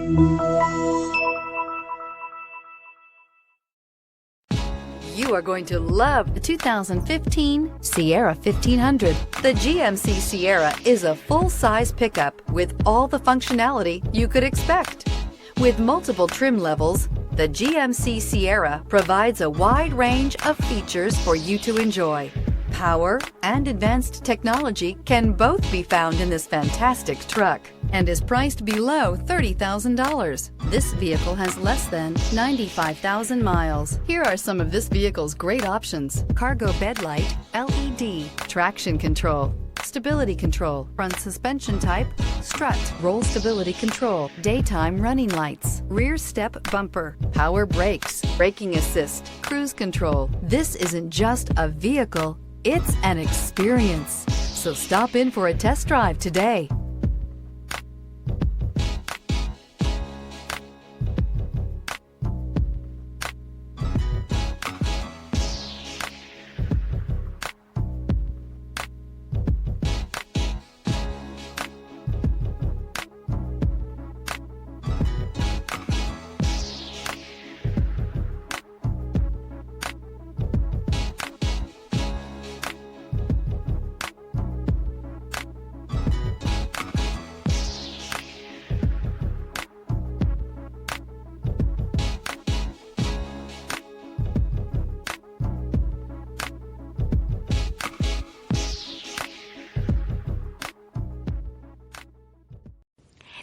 You are going to love the 2015 Sierra 1500. The GMC Sierra is a full-size pickup with all the functionality you could expect. With multiple trim levels, the GMC Sierra provides a wide range of features for you to enjoy. Power and advanced technology can both be found in this fantastic truck and is priced below $30,000. This vehicle has less than 95,000 miles. Here are some of this vehicle's great options: cargo bed light, LED, traction control, stability control, front suspension type, strut, roll stability control, daytime running lights, rear step bumper, power brakes, braking assist, cruise control. This isn't just a vehicle, it's an experience. So stop in for a test drive today.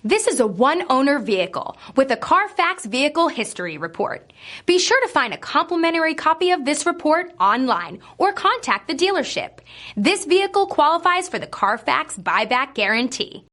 This is a one-owner vehicle with a Carfax Vehicle History Report. Be sure to find a complimentary copy of this report online or contact the dealership. This vehicle qualifies for the Carfax Buyback Guarantee.